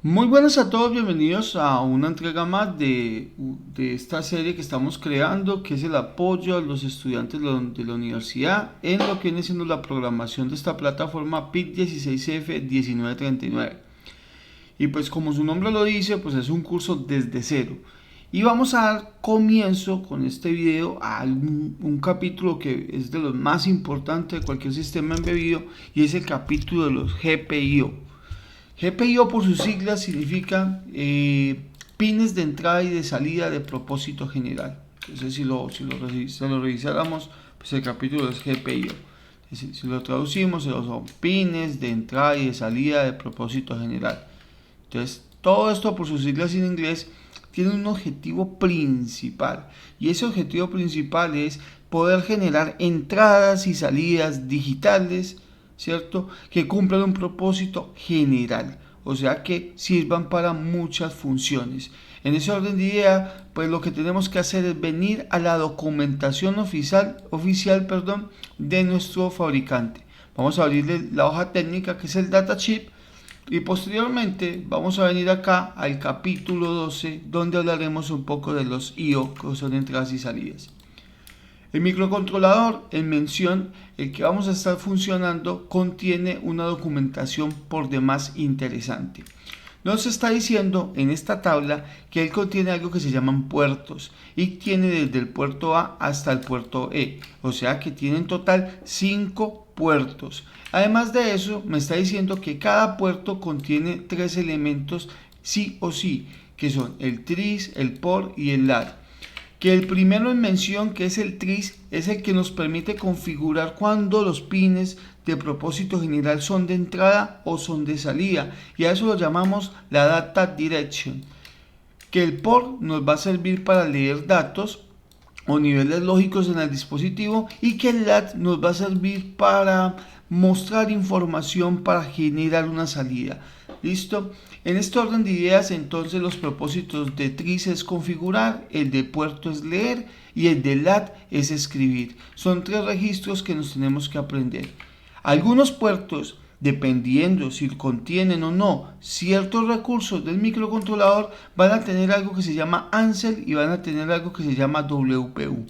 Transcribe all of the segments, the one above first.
Muy buenas a todos, bienvenidos a una entrega más de esta serie que estamos creando, que es el apoyo a los estudiantes de la universidad en lo que viene siendo la programación de esta plataforma PIC 16F 1939. Y pues como su nombre lo dice, pues es un curso desde cero. Y vamos a dar comienzo con este video a un capítulo que es de los más importantes de cualquier sistema embebido, y es el capítulo de los GPIO. GPIO por sus siglas significa pines de entrada y de salida de propósito general. Entonces si lo revisáramos, pues el capítulo es GPIO. Es decir, si lo traducimos, son pines de entrada y de salida de propósito general. Entonces, todo esto por sus siglas en inglés tiene un objetivo principal. Y ese objetivo principal es poder generar entradas y salidas digitales, ¿cierto? Que cumplan un propósito general, o sea que sirvan para muchas funciones. En ese orden de idea, pues lo que tenemos que hacer es venir a la documentación oficial de nuestro fabricante. Vamos a abrirle la hoja técnica que es el datasheet y posteriormente vamos a venir acá al capítulo 12 donde hablaremos un poco de los IO, que son entradas y salidas. El microcontrolador en mención, el que vamos a estar funcionando, contiene una documentación por demás interesante. Nos está diciendo en esta tabla que él contiene algo que se llaman puertos y tiene desde el puerto A hasta el puerto E, o sea que tiene en total 5 puertos. Además de eso, me está diciendo que cada puerto contiene 3 elementos sí o sí, que son el tris, el por y el lat. Que el primero en mención, que es el tris, es el que nos permite configurar cuando los pines de propósito general son de entrada o son de salida, y a eso lo llamamos la data direction. Que el por nos va a servir para leer datos o niveles lógicos en el dispositivo, y que el lat nos va a servir para mostrar información para generar una salida. ¿Listo? En este orden de ideas, entonces los propósitos de tris es configurar, el de puerto es leer y el de lat es escribir. Son 3 registros que nos tenemos que aprender. Algunos puertos, dependiendo si contienen o no ciertos recursos del microcontrolador, van a tener algo que se llama ANSEL y van a tener algo que se llama WPU.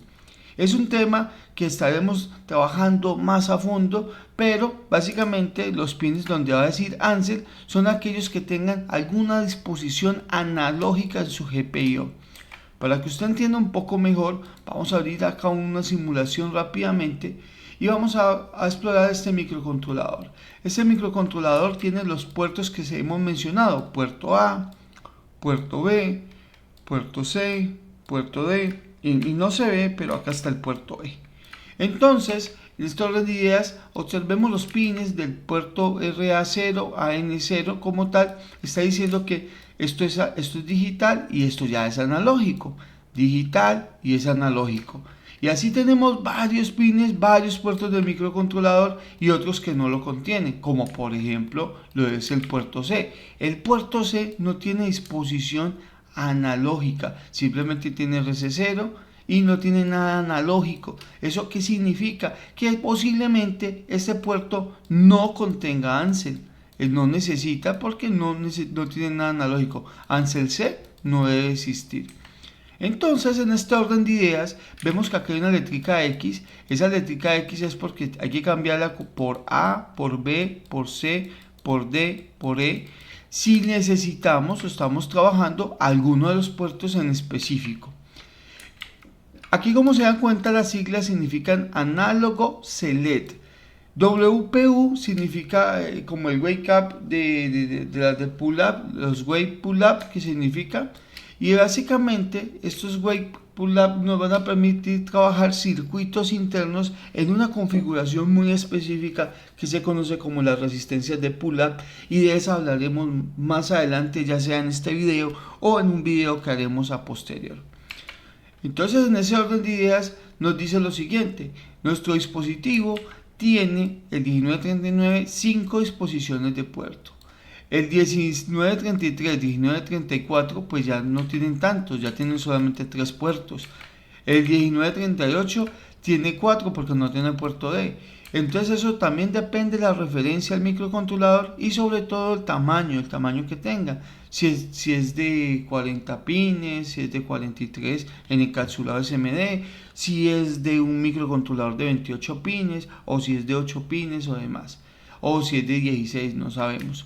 Es un tema que estaremos trabajando más a fondo, pero básicamente los pines donde va a decir ANSEL son aquellos que tengan alguna disposición analógica en su GPIO. Para que usted entienda un poco mejor, vamos a abrir acá una simulación rápidamente y vamos a explorar este microcontrolador. Este microcontrolador tiene los puertos que hemos mencionado: puerto A, puerto B, puerto C, puerto D, y no se ve, pero acá está el puerto E. Entonces, en este orden de ideas, observemos los pines del puerto RA0 a N0 como tal. Está diciendo que esto es digital y esto ya es analógico. Digital y es analógico. Y así tenemos varios pines, varios puertos del microcontrolador y otros que no lo contienen, como por ejemplo lo es el puerto C. El puerto C no tiene disposición analógica, simplemente tiene RC0 y no tiene nada analógico. ¿Eso qué significa? Que posiblemente este puerto no contenga ANSEL. Él no necesita porque no tiene nada analógico. ANSEL C no debe existir. Entonces, en este orden de ideas, vemos que aquí hay una letrica X. Esa letrica X es porque hay que cambiarla por A, por B, por C, por D, por E, si necesitamos o estamos trabajando alguno de los puertos en específico. Aquí, como se dan cuenta, las siglas significan análogo select. WPU significa como el wake up de pull up, los wake pull up, que significa, y básicamente estos wake pull up nos van a permitir trabajar circuitos internos en una configuración muy específica que se conoce como las resistencias de pull up, y de eso hablaremos más adelante, ya sea en este video o en un video que haremos a posterior. Entonces, en ese orden de ideas nos dice lo siguiente: nuestro dispositivo tiene el 1939 5 disposiciones de puerto. El 1933, 1934 pues ya no tienen tantos, ya tienen solamente 3 puertos. El 1938 tiene 4 porque no tiene puerto D. Entonces eso también depende de la referencia al microcontrolador y sobre todo el tamaño que tenga. Si es de 40 pines, si es de 43 en encapsulado SMD, si es de un microcontrolador de 28 pines o si es de 8 pines o demás. O si es de 16, no sabemos.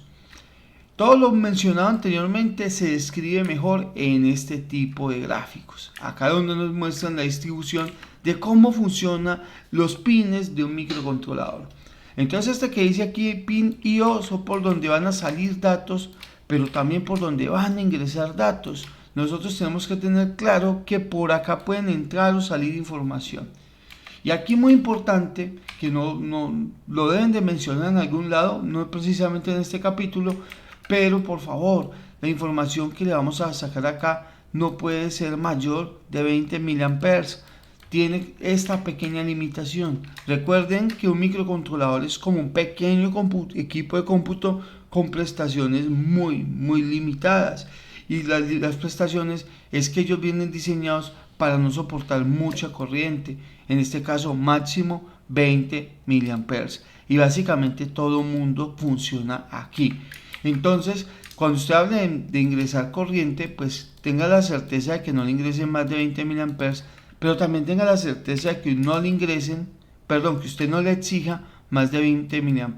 Todo lo mencionado anteriormente se describe mejor en este tipo de gráficos. Acá donde nos muestran la distribución de cómo funcionan los pines de un microcontrolador. Entonces este que dice aquí pin y O son por donde van a salir datos, pero también por donde van a ingresar datos. Nosotros tenemos que tener claro que por acá pueden entrar o salir información. Y aquí muy importante, que no lo deben de mencionar en algún lado, no precisamente en este capítulo, pero por favor, la información que le vamos a sacar acá no puede ser mayor de 20 mA. Tiene esta pequeña limitación. Recuerden que un microcontrolador es como un pequeño equipo de cómputo con prestaciones muy limitadas. Y las prestaciones es que ellos vienen diseñados para no soportar mucha corriente. En este caso máximo 20 mA. Y básicamente todo mundo funciona aquí. Entonces, cuando usted hable de ingresar corriente, pues tenga la certeza de que no le ingresen más de 20 mA, pero también tenga la certeza de que no le ingresen, perdón, que usted no le exija más de 20 mA.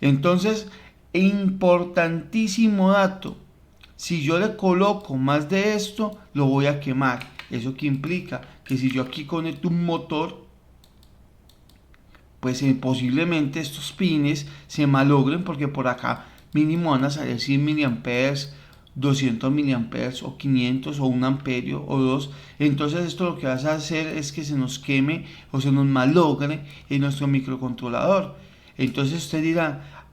Entonces, importantísimo dato, si yo le coloco más de esto, lo voy a quemar. ¿Eso qué implica? Que si yo aquí conecto un motor, pues posiblemente estos pines se malogren porque por acá mínimo van a salir 100 mA, 200 mA o 500 o 1 amperio o 2. Entonces esto lo que vas a hacer es que se nos queme o se nos malogre en nuestro microcontrolador. Entonces usted dirá,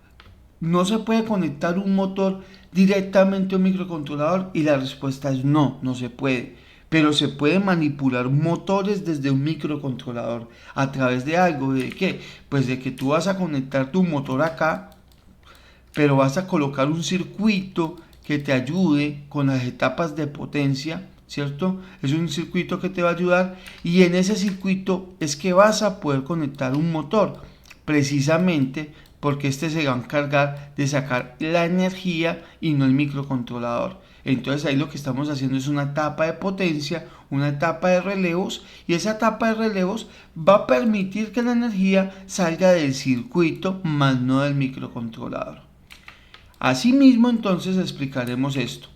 ¿no se puede conectar un motor directamente a un microcontrolador? Y la respuesta es no, no se puede. Pero se puede manipular motores desde un microcontrolador a través de algo. ¿De qué? Pues de que tú vas a conectar tu motor acá, pero vas a colocar un circuito que te ayude con las etapas de potencia, ¿cierto? Es un circuito que te va a ayudar y en ese circuito es que vas a poder conectar un motor, precisamente porque este se va a encargar de sacar la energía y no el microcontrolador. Entonces ahí lo que estamos haciendo es una etapa de potencia, una etapa de relevos, y esa etapa de relevos va a permitir que la energía salga del circuito más no del microcontrolador. Asimismo, entonces explicaremos esto.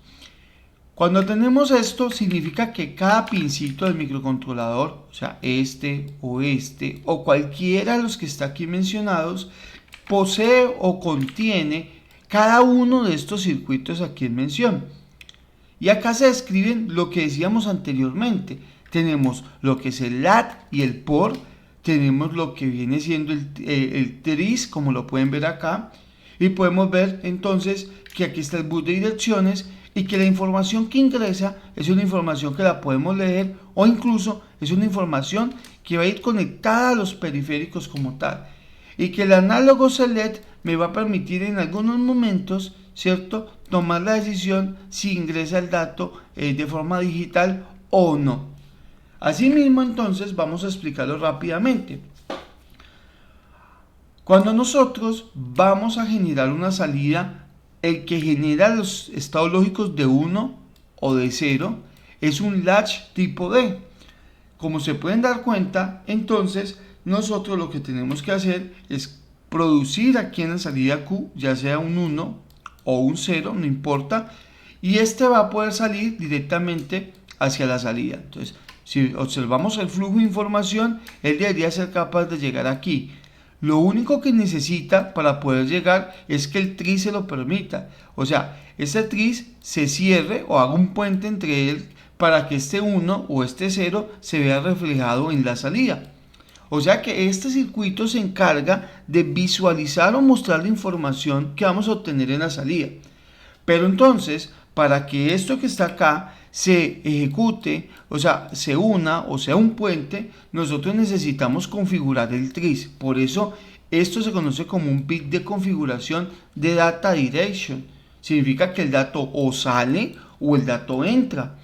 Cuando tenemos esto, significa que cada pincito del microcontrolador, o sea, este o cualquiera de los que está aquí mencionados, posee o contiene cada uno de estos circuitos aquí en mención. Y acá se describen lo que decíamos anteriormente. Tenemos lo que es el LAD y el POR, tenemos lo que viene siendo el TRIS, como lo pueden ver acá, y podemos ver entonces que aquí está el bus de direcciones y que la información que ingresa es una información que la podemos leer o incluso es una información que va a ir conectada a los periféricos como tal, y que el análogo select me va a permitir en algunos momentos, ¿cierto?, tomar la decisión si ingresa el dato de forma digital o no. Asimismo, entonces vamos a explicarlo rápidamente. Cuando nosotros vamos a generar una salida, el que genera los estados lógicos de 1 o de 0 es un latch tipo D. Como se pueden dar cuenta, entonces nosotros lo que tenemos que hacer es producir aquí en la salida Q, ya sea un 1 o un 0, no importa, y este va a poder salir directamente hacia la salida. Entonces, si observamos el flujo de información, él debería ser capaz de llegar aquí. Lo único que necesita para poder llegar es que el tris se lo permita. O sea, este tris se cierre o haga un puente entre él para que este 1 o este 0 se vea reflejado en la salida. O sea que este circuito se encarga de visualizar o mostrar la información que vamos a obtener en la salida. Pero entonces, para que esto que está acá se ejecute, o sea, se una o sea un puente, nosotros necesitamos configurar el tris. Por eso esto se conoce como un bit de configuración de data direction. Significa que el dato o sale o el dato entra.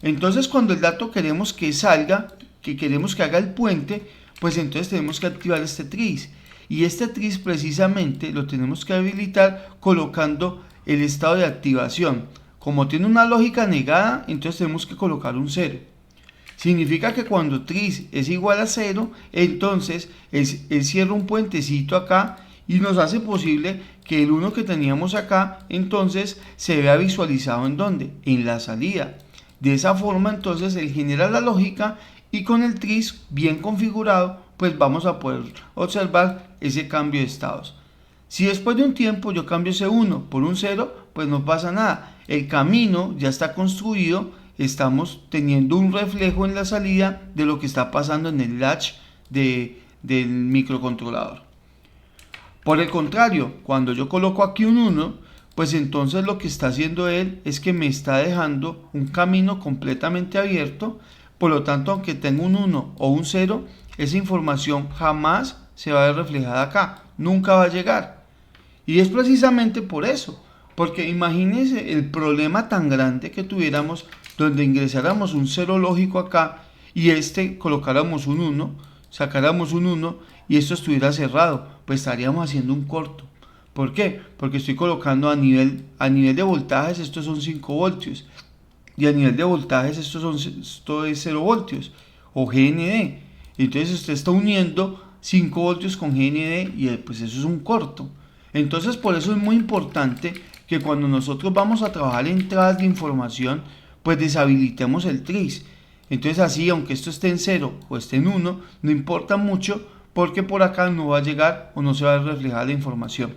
Entonces, cuando el dato queremos que salga, que queremos que haga el puente, pues entonces tenemos que activar este tris. Y este tris precisamente lo tenemos que habilitar colocando el estado de activación. Como tiene una lógica negada, entonces tenemos que colocar un 0. Significa que cuando tris es igual a 0, entonces él cierra un puentecito acá y nos hace posible que el 1 que teníamos acá, entonces se vea visualizado ¿en dónde? En la salida. De esa forma, entonces, él genera la lógica y con el tris bien configurado, pues vamos a poder observar ese cambio de estados. Si después de un tiempo yo cambio ese 1 por un 0, pues no pasa nada. El camino ya está construido, estamos teniendo un reflejo en la salida de lo que está pasando en el latch del microcontrolador. Por el contrario, cuando yo coloco aquí un 1, pues entonces lo que está haciendo él es que me está dejando un camino completamente abierto. Por lo tanto, aunque tenga un 1 o un 0, esa información jamás se va a ver reflejada acá, nunca va a llegar. Y es precisamente por eso, porque imagínense el problema tan grande que tuviéramos donde ingresáramos un 0 lógico acá y colocáramos un 1, sacáramos un 1 y esto estuviera cerrado, pues estaríamos haciendo un corto. ¿Por qué? Porque estoy colocando a nivel de voltajes, estos son 5 voltios, y a nivel de voltajes esto es 0 voltios, o GND. Entonces usted está uniendo 5 voltios con GND y pues eso es un corto. Entonces por eso es muy importante que cuando nosotros vamos a trabajar entradas de información, pues deshabilitemos el tris. Entonces así, aunque esto esté en 0 o esté en 1, no importa mucho porque por acá no va a llegar o no se va a reflejar la información.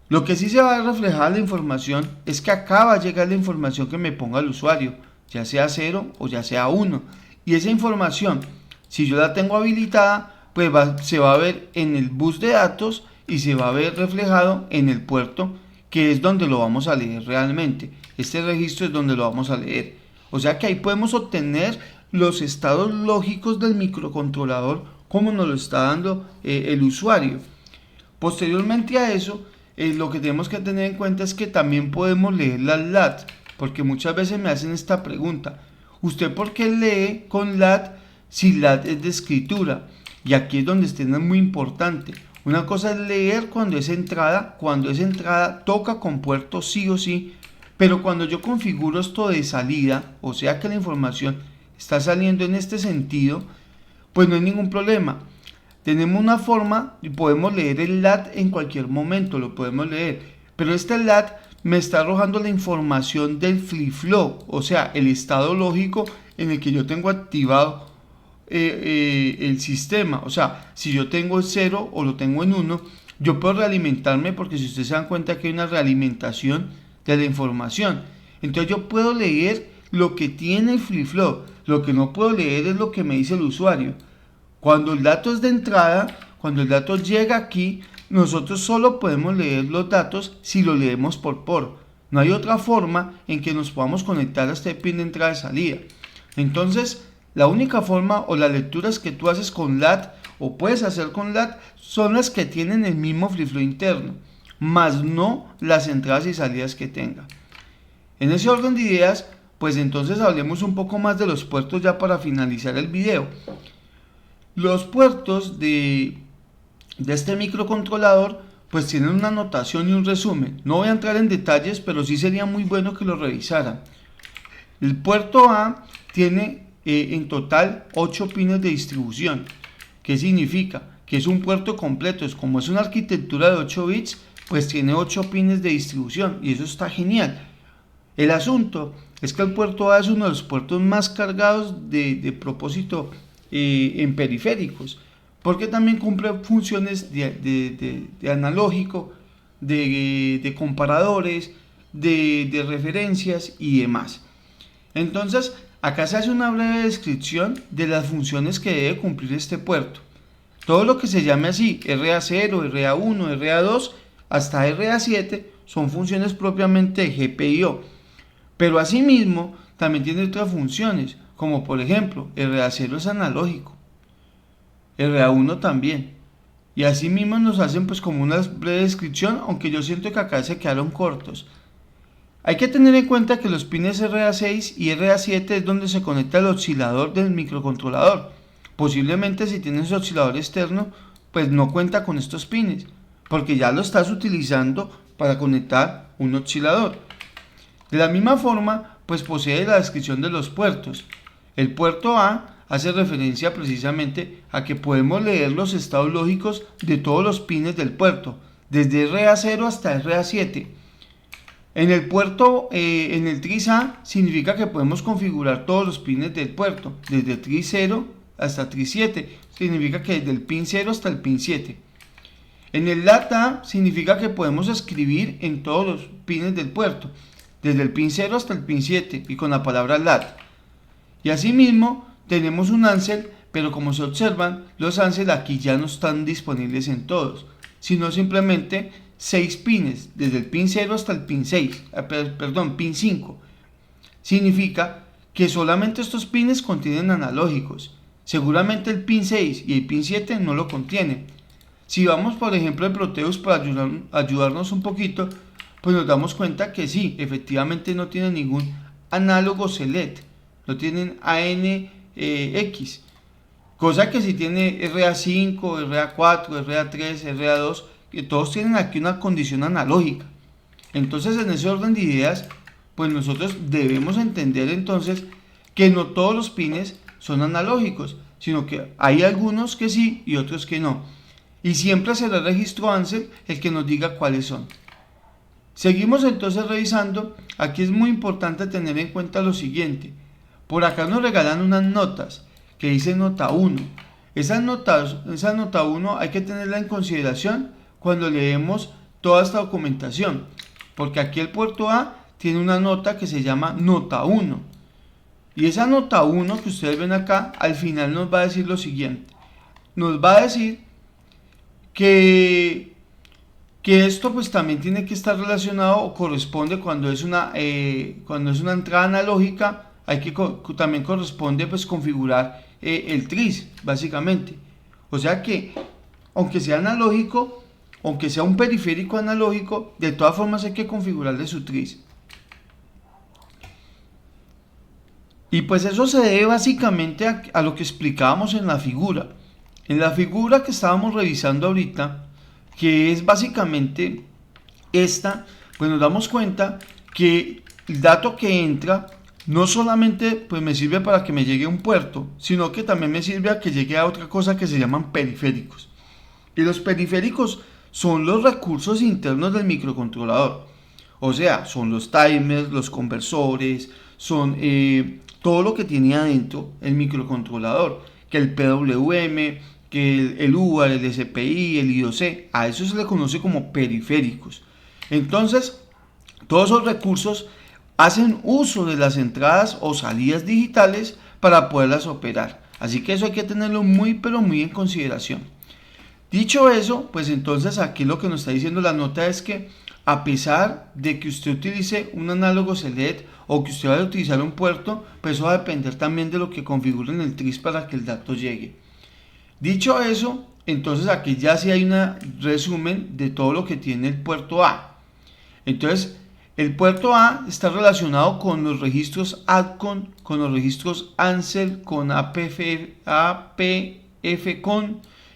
Lo que sí se va a reflejar la información es que acá va a llegar la información que me ponga el usuario, ya sea 0 o ya sea 1. Y esa información, si yo la tengo habilitada, pues se va a ver en el bus de datos y se va a ver reflejado en el puerto, que es donde lo vamos a leer realmente. Este registro es donde lo vamos a leer. O sea que ahí podemos obtener los estados lógicos del microcontrolador como nos lo está dando el usuario. Posteriormente a eso, lo que tenemos que tener en cuenta es que también podemos leer las LAT, porque muchas veces me hacen esta pregunta: ¿usted por qué lee con LAT si LAT es de escritura? Y aquí es donde es muy importante. Una cosa es leer cuando esa entrada toca con puerto sí o sí, pero cuando yo configuro esto de salida, o sea que la información está saliendo en este sentido, pues no hay ningún problema. Tenemos una forma y podemos leer el LAT en cualquier momento, lo podemos leer, pero este LAT me está arrojando la información del flip-flop, o sea, el estado lógico en el que yo tengo activado el sistema. O sea, si yo tengo el 0 o lo tengo en 1, yo puedo realimentarme, porque si ustedes se dan cuenta que hay una realimentación de la información, entonces yo puedo leer lo que tiene el flip-flop. Lo que no puedo leer es lo que me dice el usuario. Cuando el dato es de entrada, cuando el dato llega aquí, nosotros solo podemos leer los datos si lo leemos por POR. No hay otra forma en que nos podamos conectar a este pin de entrada y salida. Entonces, la única forma o las lecturas que tú haces con LAT o puedes hacer con LAT son las que tienen el mismo flip-flop interno, más no las entradas y salidas que tenga. En ese orden de ideas, pues entonces hablemos un poco más de los puertos ya para finalizar el video. Los puertos de este microcontrolador pues tienen una notación y un resumen. No voy a entrar en detalles, pero sí sería muy bueno que lo revisaran. El puerto A tiene en total 8 pines de distribución. ¿Qué significa? Que es un puerto completo. Como es una arquitectura de 8 bits, pues tiene 8 pines de distribución y eso está genial. El asunto es que el puerto A es uno de los puertos más cargados de propósito en periféricos, porque también cumple funciones de analógico, de comparadores, de referencias y demás. Entonces, acá se hace una breve descripción de las funciones que debe cumplir este puerto. Todo lo que se llame así, RA0, RA1, RA2, hasta RA7, son funciones propiamente de GPIO. Pero asimismo, también tiene otras funciones, como por ejemplo, RA0 es analógico, RA1 también. Y asimismo nos hacen pues como una breve descripción, aunque yo siento que acá se quedaron cortos. Hay que tener en cuenta que los pines RA6 y RA7 es donde se conecta el oscilador del microcontrolador. Posiblemente si tienes oscilador externo, pues no cuenta con estos pines, porque ya lo estás utilizando para conectar un oscilador. De la misma forma, pues posee la descripción de los puertos. El puerto A hace referencia precisamente a que podemos leer los estados lógicos de todos los pines del puerto, desde RA0 hasta RA7. En el puerto, en el tris A, significa que podemos configurar todos los pines del puerto, desde tris 0 hasta tris 7, significa que desde el pin 0 hasta el pin 7. En el LAT A significa que podemos escribir en todos los pines del puerto, desde el pin 0 hasta el pin 7 y con la palabra LAT. Y asimismo tenemos un ANSEL, pero como se observan, los ANSEL aquí ya no están disponibles en todos, sino simplemente 6 pines, desde el pin 0 hasta el pin 6, pin 5. Significa que solamente estos pines contienen analógicos. Seguramente el pin 6 y el pin 7 no lo contienen. Si vamos por ejemplo al Proteus para ayudarnos un poquito, pues nos damos cuenta que sí, efectivamente no tienen ningún análogo select, no tienen ANX, cosa que sí tiene RA5, RA4, RA3, RA2, que todos tienen aquí una condición analógica. Entonces en ese orden de ideas, pues nosotros debemos entender entonces que no todos los pines son analógicos, sino que hay algunos que sí y otros que no. Y siempre será el registro ANSEL el que nos diga cuáles son. Seguimos entonces revisando. Aquí es muy importante tener en cuenta lo siguiente. Por acá nos regalan unas notas que dice nota 1. Esa nota 1 hay que tenerla en consideración cuando leemos toda esta documentación, porque aquí el puerto A tiene una nota que se llama nota 1. Y esa nota 1 que ustedes ven acá, al final nos va a decir lo siguiente. Nos va a decir que esto pues también tiene que estar relacionado o corresponde cuando es una entrada analógica, hay que también corresponde pues configurar el tris básicamente. O sea que aunque sea analógico, aunque sea un periférico analógico, de todas formas hay que configurarle su tris. Y pues eso se debe básicamente a lo que explicábamos en la figura. En la figura que estábamos revisando ahorita, que es básicamente esta, pues nos damos cuenta que el dato que entra no solamente pues me sirve para que me llegue a un puerto, sino que también me sirve a que llegue a otra cosa que se llaman periféricos. Y los periféricos son los recursos internos del microcontrolador. O sea, son los timers, los conversores, son todo lo que tiene adentro el microcontrolador, que el PWM, que el UART, el SPI, el I2C, a eso se le conoce como periféricos. Entonces, todos esos recursos hacen uso de las entradas o salidas digitales para poderlas operar. Así que eso hay que tenerlo muy pero muy en consideración. Dicho eso, pues entonces aquí lo que nos está diciendo la nota es que a pesar de que usted utilice un análogo select o que usted vaya a utilizar un puerto, pues eso va a depender también de lo que configure en el tris para que el dato llegue. Dicho eso, entonces aquí ya sí hay un resumen de todo lo que tiene el puerto A. Entonces, el puerto A está relacionado con los registros ADCON, con los registros ANSEL, con APFCON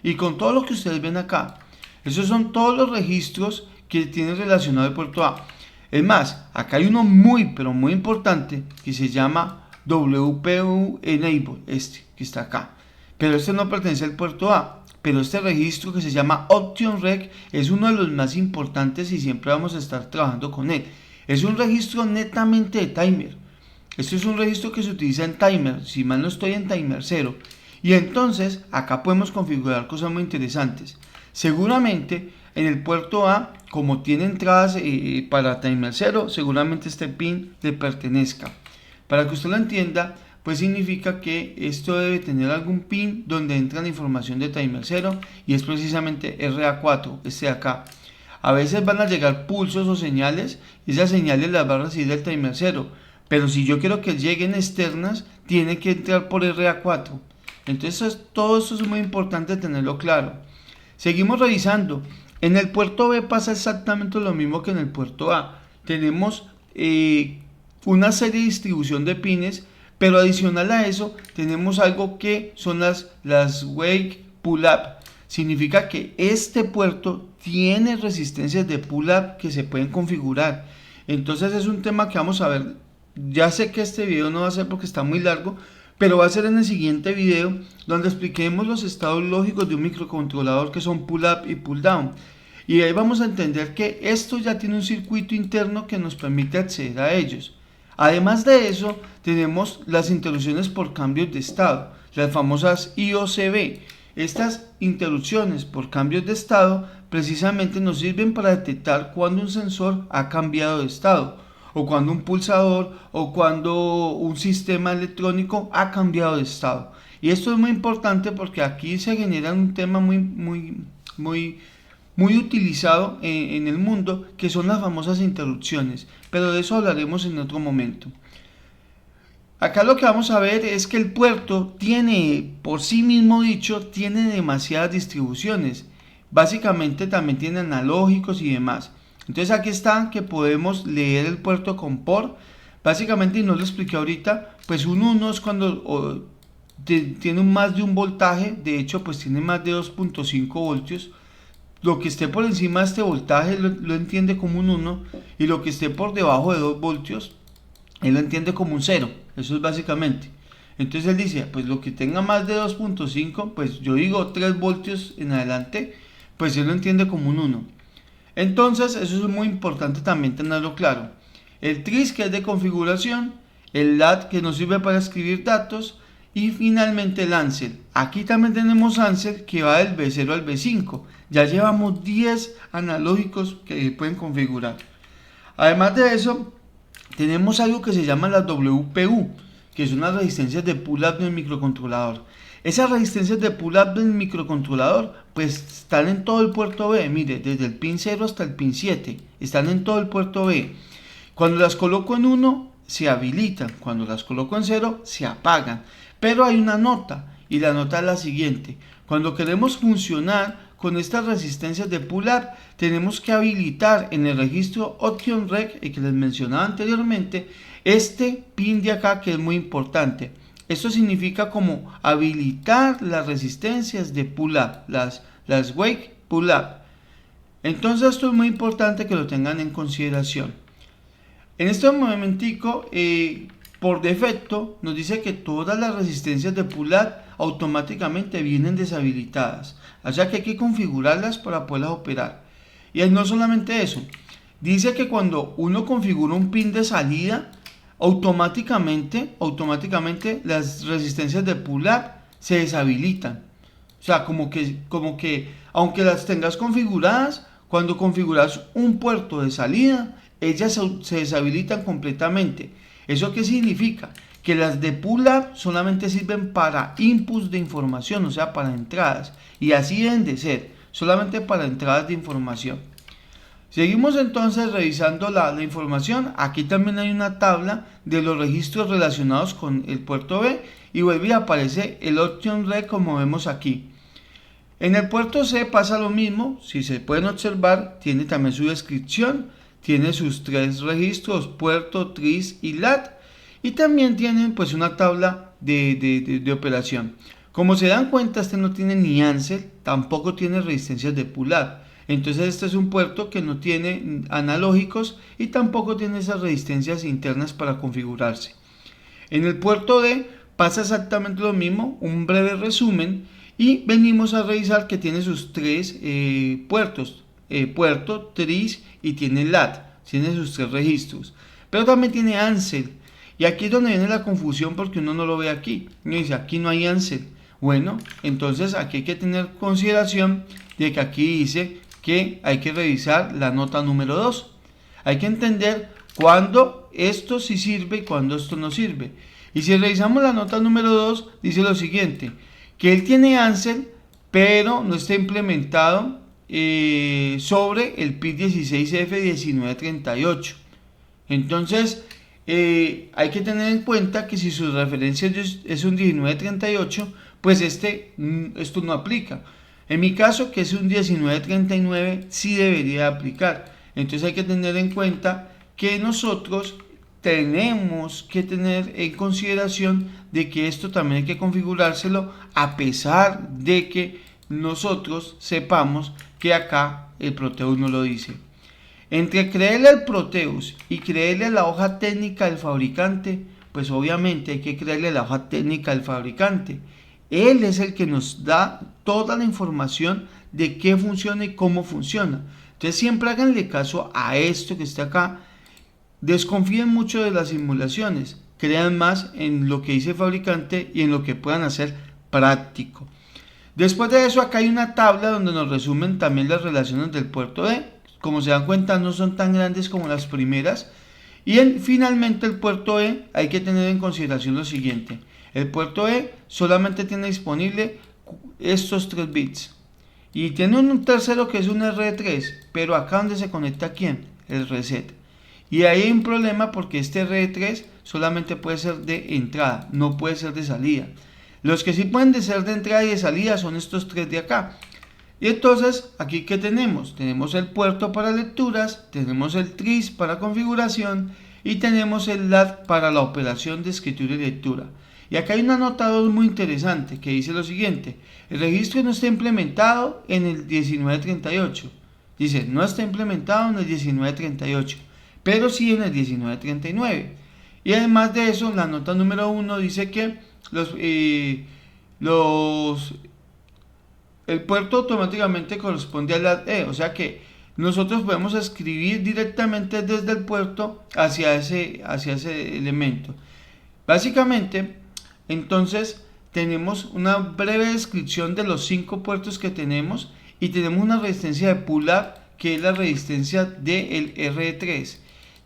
y con todo lo que ustedes ven acá. Esos son todos los registros que tiene relacionado el puerto A. Es más, acá hay uno muy pero muy importante que se llama WPU Enable, este que está acá. Pero este no pertenece al puerto A. Pero este registro que se llama Option Rec es uno de los más importantes y siempre vamos a estar trabajando con él. Es un registro netamente de timer. Este es un registro que se utiliza en timer, si mal no estoy en timer 0. Y entonces acá podemos configurar cosas muy interesantes. Seguramente en el puerto A, como tiene entradas para timer 0, seguramente este pin le pertenezca. Para que usted lo entienda, pues significa que esto debe tener algún pin donde entra la información de timer 0 y es precisamente RA4, este de acá. A veces van a llegar pulsos o señales y esas señales las va a recibir el timer 0, pero si yo quiero que lleguen externas, tiene que entrar por RA4. Entonces todo esto es muy importante tenerlo claro. Seguimos revisando. En el puerto B pasa exactamente lo mismo que en el puerto A. Tenemos una serie de distribución de pines, pero adicional a eso tenemos algo que son las wake pull-up. Significa que este puerto tiene resistencias de pull-up que se pueden configurar. Entonces es un tema que vamos a ver. Ya sé que este video no va a ser porque está muy largo, pero va a ser en el siguiente video donde expliquemos los estados lógicos de un microcontrolador que son pull-up y pull-down. Y ahí vamos a entender que esto ya tiene un circuito interno que nos permite acceder a ellos. Además de eso, tenemos las interrupciones por cambios de estado, las famosas IOCB. Estas interrupciones por cambios de estado precisamente nos sirven para detectar cuando un sensor ha cambiado de estado, o cuando un pulsador o cuando un sistema electrónico ha cambiado de estado. Y esto es muy importante porque aquí se genera un tema muy utilizado en el mundo, que son las famosas interrupciones, pero de eso hablaremos en otro momento. Acá lo que vamos a ver es que el puerto tiene, por sí mismo dicho, tiene demasiadas distribuciones. Básicamente también tiene analógicos y demás. Entonces aquí está que podemos leer el puerto con por. Básicamente, y no lo expliqué ahorita, pues un 1 es cuando tiene más de un voltaje. De hecho, pues tiene más de 2.5 voltios. Lo que esté por encima de este voltaje lo entiende como un 1, y lo que esté por debajo de 2 voltios él lo entiende como un 0. Eso es básicamente. Entonces él dice, pues lo que tenga más de 2.5, pues yo digo 3 voltios en adelante, pues él lo entiende como un 1. Entonces eso es muy importante también tenerlo claro. El tris, que es de configuración, el lat, que nos sirve para escribir datos, y finalmente el ansel. Aquí también tenemos ansel, que va del B0 al B5. Ya llevamos 10 analógicos que pueden configurar. Además de eso, tenemos algo que se llama las WPU, que son las resistencias de pull-up del microcontrolador. Esas resistencias de pull-up del microcontrolador pues están en todo el puerto B. Mire, desde el pin 0 hasta el pin 7 están en todo el puerto B. Cuando las coloco en 1 se habilitan, cuando las coloco en 0 se apagan. Pero hay una nota, y la nota es la siguiente: cuando queremos funcionar con estas resistencias de pull-up, tenemos que habilitar en el registro Option Reg, que les mencionaba anteriormente, este pin de acá, que es muy importante. Esto significa como habilitar las resistencias de pull-up, las wake pull-up. Entonces esto es muy importante que lo tengan en consideración. En este momentico, por defecto, nos dice que todas las resistencias de pull-up automáticamente vienen deshabilitadas. O sea que hay que configurarlas para poderlas operar. Y no solamente eso, dice que cuando uno configura un pin de salida, automáticamente las resistencias de pull-up se deshabilitan. O sea, como que aunque las tengas configuradas, cuando configuras un puerto de salida, ellas se deshabilitan completamente. ¿Eso qué significa? Que las de pull-up solamente sirven para inputs de información, o sea, para entradas. Y así deben de ser, solamente para entradas de información. Seguimos entonces revisando la información. Aquí también hay una tabla de los registros relacionados con el puerto B, y vuelve y aparece el Option Reg, como vemos aquí. En el puerto C pasa lo mismo. Si se pueden observar, tiene también su descripción, tiene sus 3 registros, puerto, tris y lat, y también tienen pues una tabla de operación. Como se dan cuenta, este no tiene ni ansel, tampoco tiene resistencias de pull-up. Entonces este es un puerto que no tiene analógicos y tampoco tiene esas resistencias internas para configurarse. En el puerto D pasa exactamente lo mismo, un breve resumen, y venimos a revisar que tiene sus 3 puertos, puerto, tris y tiene lat, tiene sus 3 registros, pero también tiene ansel. Y aquí es donde viene la confusión, porque uno no lo ve aquí. Uno dice, aquí no hay ansel. Bueno, entonces aquí hay que tener consideración de que aquí dice que hay que revisar la nota número 2. Hay que entender cuándo esto sí sirve y cuándo esto no sirve. Y si revisamos la nota número 2, dice lo siguiente: que él tiene ansel, pero no está implementado sobre el PIC 16F1938. Entonces, hay que tener en cuenta que si su referencia es un 1938, pues esto no aplica. En mi caso, que es un 1939, sí debería aplicar. Entonces hay que tener en cuenta que nosotros tenemos que tener en consideración de que esto también hay que configurárselo, a pesar de que nosotros sepamos que acá el Proteus no lo dice. Entre creerle al Proteus y creerle a la hoja técnica del fabricante, pues obviamente hay que creerle a la hoja técnica del fabricante. Él es el que nos da toda la información de qué funciona y cómo funciona. Entonces siempre háganle caso a esto que está acá. Desconfíen mucho de las simulaciones. Crean más en lo que dice el fabricante y en lo que puedan hacer práctico. Después de eso, acá hay una tabla donde nos resumen también las relaciones del puerto E. Como se dan cuenta, no son tan grandes como las primeras. Y finalmente el puerto E, hay que tener en consideración lo siguiente. El puerto E solamente tiene disponible estos 3 bits. Y tiene un tercero que es un R3, pero acá donde se conecta ¿quién? El reset. Y ahí hay un problema porque este R3 solamente puede ser de entrada, no puede ser de salida. Los que sí pueden ser de entrada y de salida son estos 3 de acá. Y entonces, aquí ¿qué tenemos? Tenemos el puerto para lecturas, tenemos el TRIS para configuración y tenemos el LAD para la operación de escritura y lectura. Y acá hay un anotador muy interesante que dice lo siguiente: el registro no está implementado en el 1938. Dice, no está implementado en el 1938, pero sí en el 1939. Y además de eso, la nota número 1 dice que el puerto automáticamente corresponde al LAD-E, o sea que nosotros podemos escribir directamente desde el puerto hacia ese elemento. Básicamente, entonces tenemos una breve descripción de los 5 puertos que tenemos y tenemos una resistencia de pull-up que es la resistencia del R3.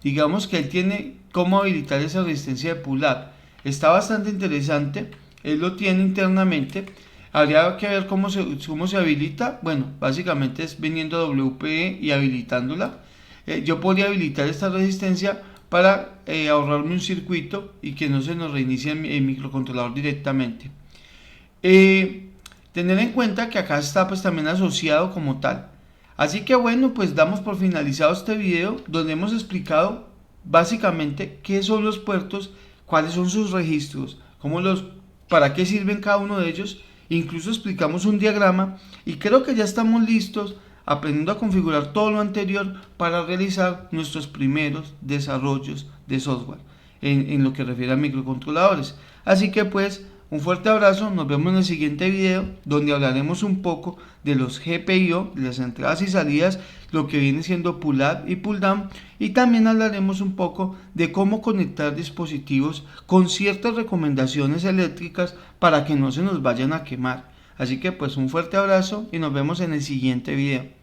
Digamos que él tiene cómo habilitar esa resistencia de pull-up. Está bastante interesante, él lo tiene internamente. Habría que ver cómo se habilita. Bueno, básicamente es viniendo a WPE y habilitándola. Yo podría habilitar esta resistencia para ahorrarme un circuito y que no se nos reinicie el microcontrolador directamente. Tener en cuenta que acá está pues también asociado como tal. Así que bueno, pues damos por finalizado este video donde hemos explicado básicamente qué son los puertos, cuáles son sus registros, para qué sirven cada uno de ellos. Incluso explicamos un diagrama y creo que ya estamos listos aprendiendo a configurar todo lo anterior para realizar nuestros primeros desarrollos de software en lo que refiere a microcontroladores. Así que pues un fuerte abrazo, nos vemos en el siguiente video donde hablaremos un poco de los GPIO, de las entradas y salidas, lo que viene siendo pull up y pull down, y también hablaremos un poco de cómo conectar dispositivos con ciertas recomendaciones eléctricas para que no se nos vayan a quemar. Así que pues un fuerte abrazo y nos vemos en el siguiente video.